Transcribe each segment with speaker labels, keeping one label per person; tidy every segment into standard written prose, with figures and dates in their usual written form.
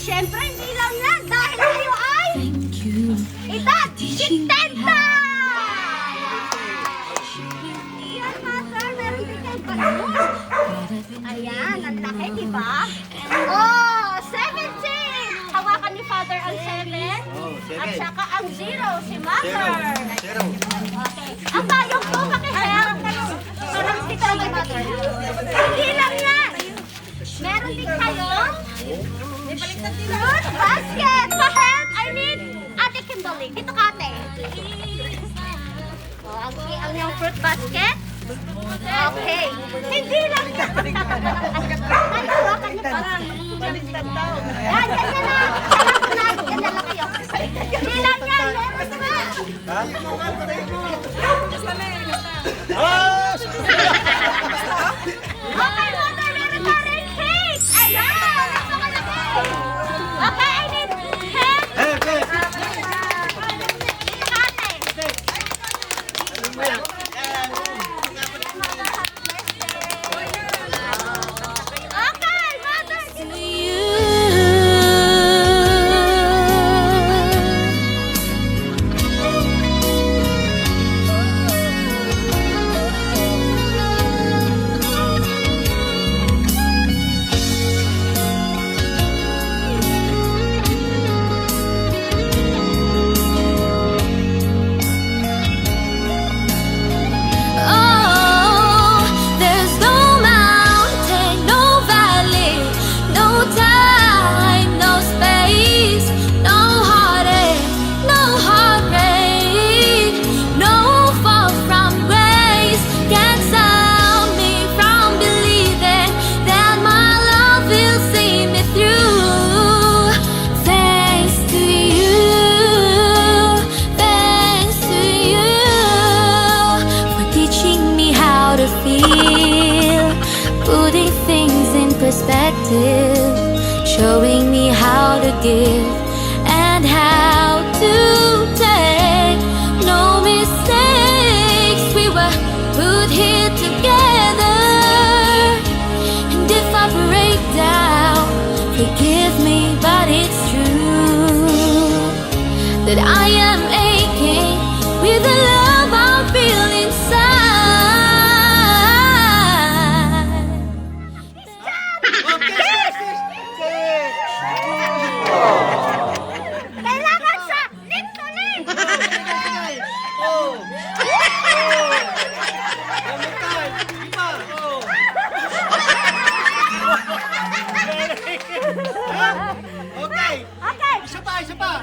Speaker 1: syempre, hindi lang yan dahil kayo ay edad 70! Yan, Mother, meron din kayong panahon. Ayan, ang laki, di ba? Oh, 17! Hawakan ni Father ang 7. At saka ang 0, si Mother. Okay. Ang bayong ko, pakihayang kayo. Parang si Mother. Hindi lang yan. Meron din kayong fruit basket. Pahen, I need Ate Kimberly. Dito ka, ate. Oh, ang yung fruit basket. Okay. Hindi lang yan. Ay, hawakan niyo pa. Yan, ganyan na. Sarap na. Yan na lang kayo. Hindi lang yan. Meron pa. Okay, Mother, meron pa rin cake. Ayan. Napakalaki. Okay, I need cake. Dito ka, ate. Okay, Mother.
Speaker 2: Oh, there's no mountain, no valley, no time, no space, no heartache, no heartbreak, no fall from grace can stop me from believing that my love will see me through. Thanks to you, thanks to you for teaching me how to feel, putting things in perspective, showing me how to give and how to take. No mistakes, we were put here together. And if I break down, forgive me, but it's true that I am aching with the love I feel inside.
Speaker 1: Kailangan sa lip-to-lip.
Speaker 3: Okay.
Speaker 1: Okay.
Speaker 3: Isa pa, isa pa.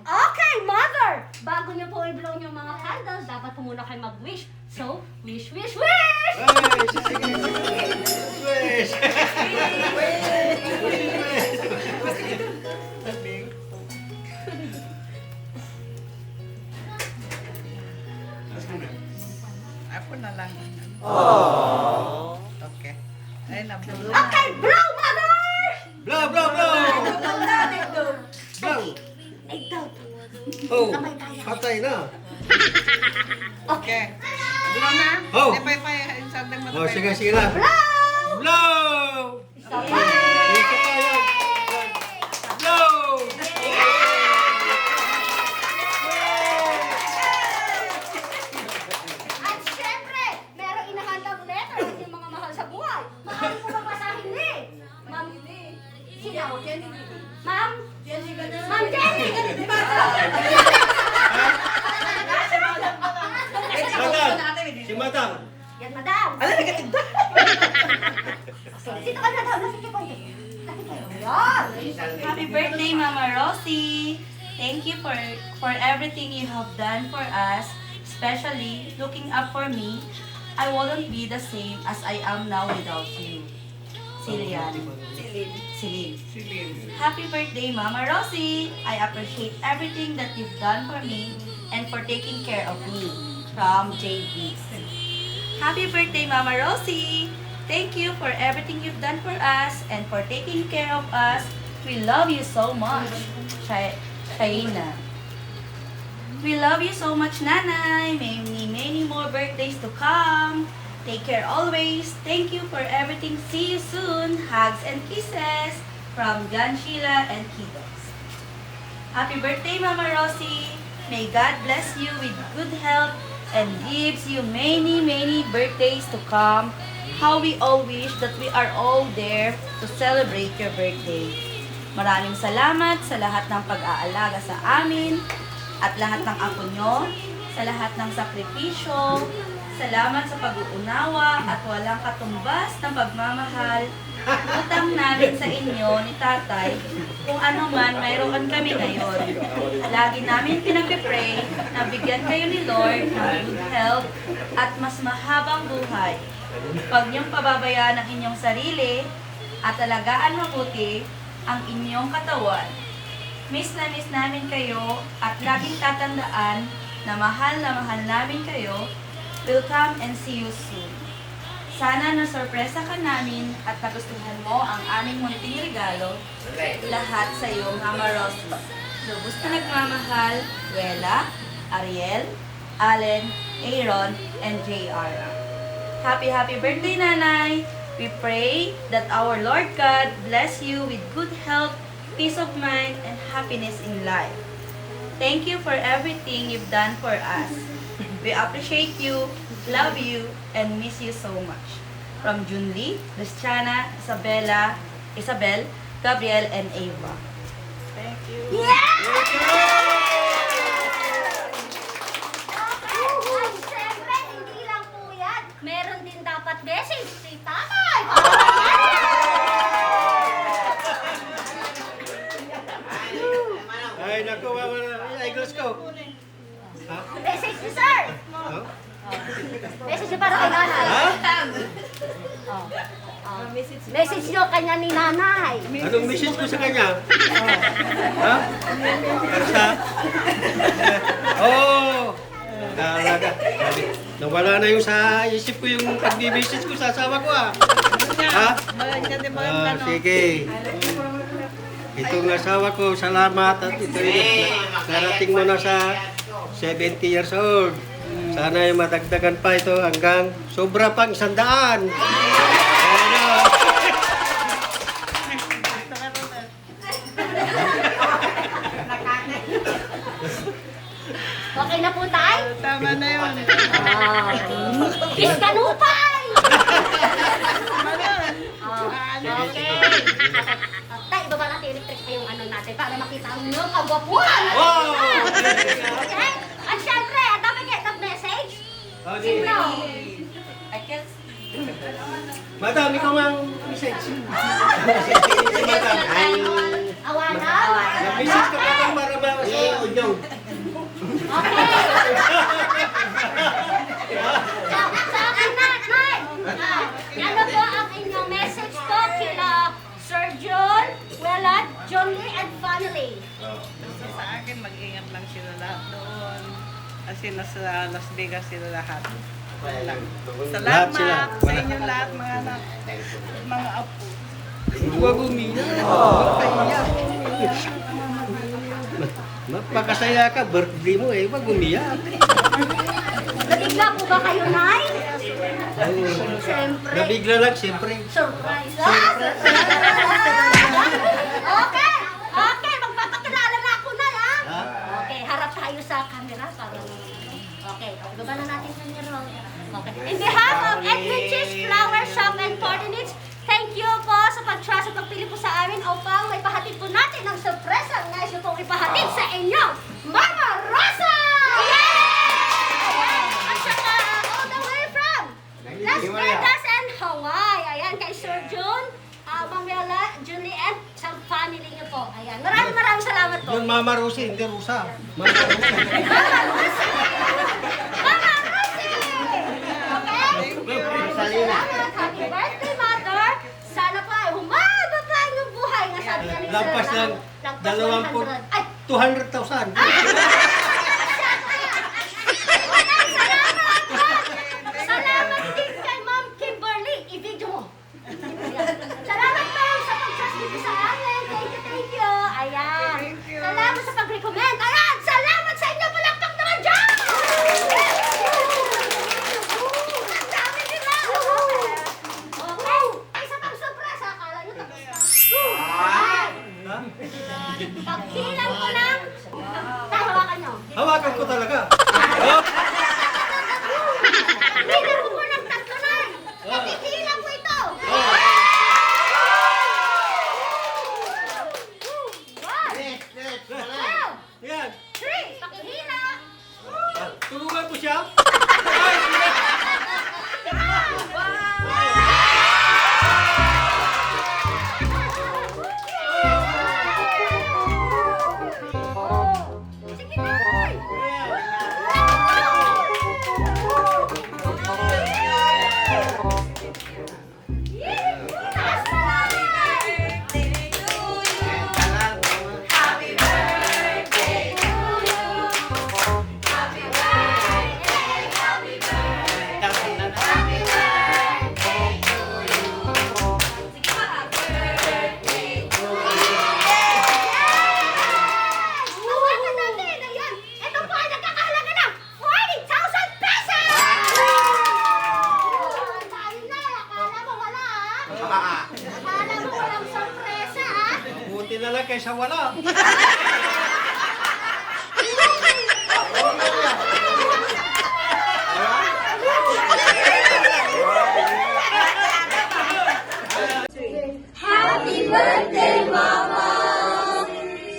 Speaker 1: Okay, Mother! Bago niyo po i-blow yung mga candles, dapat po muna kayo mag-wish. So, wish, wish, wish!
Speaker 4: Ako na lang. Okay. Ay, nablo.
Speaker 1: Okay, blow, Mother!
Speaker 3: Blow, blow, blow! Blow!
Speaker 1: Ay, daw.
Speaker 3: Oh, patay na.
Speaker 4: Okay. Blow na?
Speaker 3: Oh.
Speaker 4: Di pay-pay. Sabi mo.
Speaker 3: Oh, sige, sige lang.
Speaker 1: Blow!
Speaker 3: Blow!
Speaker 1: Isa pa!
Speaker 3: Isa pa yan. Blow!
Speaker 1: At syempre, merong inahandang letter at yung mga mahal sa buhay. Maaari ko babasahin ni Ma'am Sino? Ma'am? Ma'am Jenny!
Speaker 3: Madam! Si Madam!
Speaker 1: Yan, madam.
Speaker 4: Ano, nagatinda?
Speaker 1: Dito ka na daw, nakikipon. Nakikipon. Yan.
Speaker 4: Happy
Speaker 5: Happy birthday, Mama Rosie! Thank you for everything you have done for us, especially looking up for me. I wouldn't be the same as I am now without you. Cilian. Celine. Happy birthday, Mama Rosie! I appreciate everything that you've done for me and for taking care of me. From JB. Happy birthday, Mama Rosie! Thank you for everything you've done for us and for taking care of us. We love you so much. Shaina. We love you so much, Nanay. Many more birthdays to come. Take care always. Thank you for everything. See you soon. Hugs and kisses from Jan Sheila and Kiddos. Happy birthday, Mama Rosie. May God bless you with good health and gives you many birthdays to come. How we all wish that we are all there to celebrate your birthday. Maraming salamat sa lahat ng pag-aalaga sa amin at lahat ng apo nyo, sa lahat ng sakripisyo. Salamat sa pag-uunawa at walang katumbas ng pagmamahal. Utang namin sa inyo ni Tatay kung ano man mayroon kami ngayon. Lagi namin pinag-pray na bigyan kayo ni Lord ng good health at mas mahabang buhay. Huwag niyong pababayaan ang inyong sarili at alagaan mabuti ang inyong katawan. Miss na miss namin kayo at laging tatandaan na mahal namin kayo. We'll come and see you soon. Sana na-sorpresa ka namin at nagustuhan mo ang aming munting regalo. Lahat sa iyo, Mama Rosie. Lubos na nagmamahal, Wela, Ariel, Allen, Aaron, and JR. Happy birthday, Nanay! We pray that our Lord God bless you with good health, peace of mind, and happiness in life. Thank you for everything you've done for us. We appreciate you, love you, and miss you so much. From Junli, Luciana, Isabel, Gabriel, and Ava.
Speaker 4: Thank you.
Speaker 1: At syempre, hindi lang po yan. Meron din dapat message si Tatay.
Speaker 3: Ay, naku, eyeglass ko. Ha?
Speaker 1: Message ni Sir.
Speaker 3: Ha?
Speaker 1: Message niyo para kay Nanay.
Speaker 3: Ha?
Speaker 1: Message niyo kanya ni Nanay.
Speaker 3: Anong message ko sa kanya? Ha? Sa? Oh! Talaga. Nawala na yung sa isip ko yung pag-message ko sa asawa ko ah. Ha? Sige. Itong asawa ko, salamat at ito narating mo na sa 70 years old. Sana yung madagdagan pa ito hanggang sobra pang 100.
Speaker 1: Okay na po, Tay?
Speaker 4: Tama na yun.
Speaker 1: Kiss kanupay!
Speaker 4: Tama na yun.
Speaker 1: Okay. Tay, ibaba natin electric pa yung ano natin para makita ang inyong kagwapuhan.
Speaker 3: Wow!
Speaker 1: Okay? At syempre, dapat get the message. Sino?
Speaker 5: I can
Speaker 3: Madam, ikaw ang message. Si Madam.
Speaker 1: Awanaw?
Speaker 3: Message ka madam para ba sa inyo?
Speaker 1: Okay. Sa akin na, Tay. Ano po ang inyong message po kila Sir John, Welat, John Lee, and family?
Speaker 4: So, sa akin, mag-ingat lang sila lahat doon. Kasi nasa Las Vegas sila lahat.
Speaker 3: Lahat
Speaker 4: Salamat
Speaker 3: sila.
Speaker 4: sa inyong lahat, mga anak. Mga apo.
Speaker 3: Huwag umiyak. Magpakasaya ka, birthday mo eh, huwag umiyak.
Speaker 1: Nabigla po ba kayo, Nay? Siyempre.
Speaker 3: Nabigla lang, siyempre.
Speaker 1: Surprise! Okay! Okay, magpapakilala na ako na, ha?
Speaker 3: Ha?
Speaker 1: Okay, harap tayo sa camera. Okay, baba na natin sa mirror. Okay. In behalf of Edwin Cheese Flower Shop and Coordinates, thank you po sa pag-trust at pagpili po sa amin upang may pahatid po natin ang sorpresa na nais pong ipahatid sa inyo, Mama Rosa! Ayan! At saka all the way from Las Vegas and Hawaii. Ayan, kay Sir June, Ma'am Wela, Julie, and sa family niyo po. Ayan.
Speaker 3: Yun, Mama Rosie, hindi Rusa. Mama Rosie.
Speaker 1: Mama Rosie! Okay? Salamat. Happy birthday, Mother. Sana pa ay humaba pa yung buhay. Nga sabi nga ni Sir,
Speaker 3: Lampas lang,
Speaker 1: lampas
Speaker 3: 200,000.
Speaker 1: 200. Salamat din kay Ma'am Kimberly. I-video mo. Ayan. Salamat ma'am sa pag-trust dito sa amin. Thank you. Ayan. Salamat sa pag-recommend. Ayan. Salamat sa inyo. Palakpak naman dyan. Ang dami nila. Okay. Isa pang surprise. Akala nyo tapos na. Ayan. Paghilang ko lang. Hawakan nyo.
Speaker 3: Hawakan ko talaga.
Speaker 1: Bilang ko po ng tatlo na. Paghilang ko ito. One, two,
Speaker 3: Yan.
Speaker 1: three. Pakihila.
Speaker 3: Tulungan ko siya.
Speaker 1: Sige na. Taas na. Hawakan natin. Ayan. Ito po ay nagkakahalaga ng 40,000 pesos! Dahil na. Akala mo wala, ha? Akala mo walang sorpresa, ha?
Speaker 3: Buti na lang kaysa wala.
Speaker 2: Happy birthday, Mama!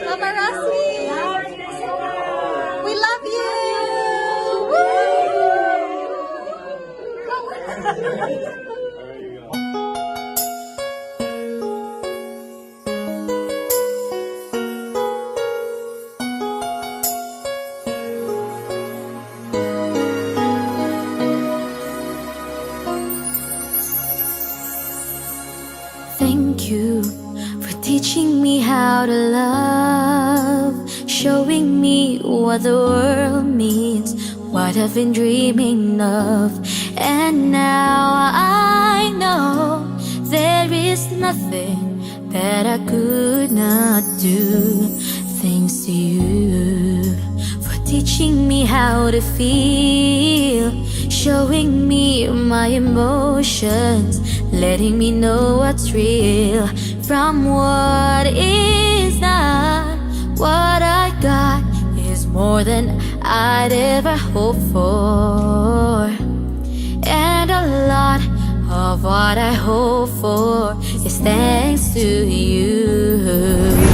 Speaker 2: Mama Rosie! We love you! Thank you for teaching me how to love, showing me what the world means, what I've been dreaming of. And now I know there is nothing that I could not do. Thanks to you for teaching me how to feel, showing me my emotions, letting me know what's real from what is not. What I got is more than I'd ever hoped for, and a lot of what I hope for is thanks to you.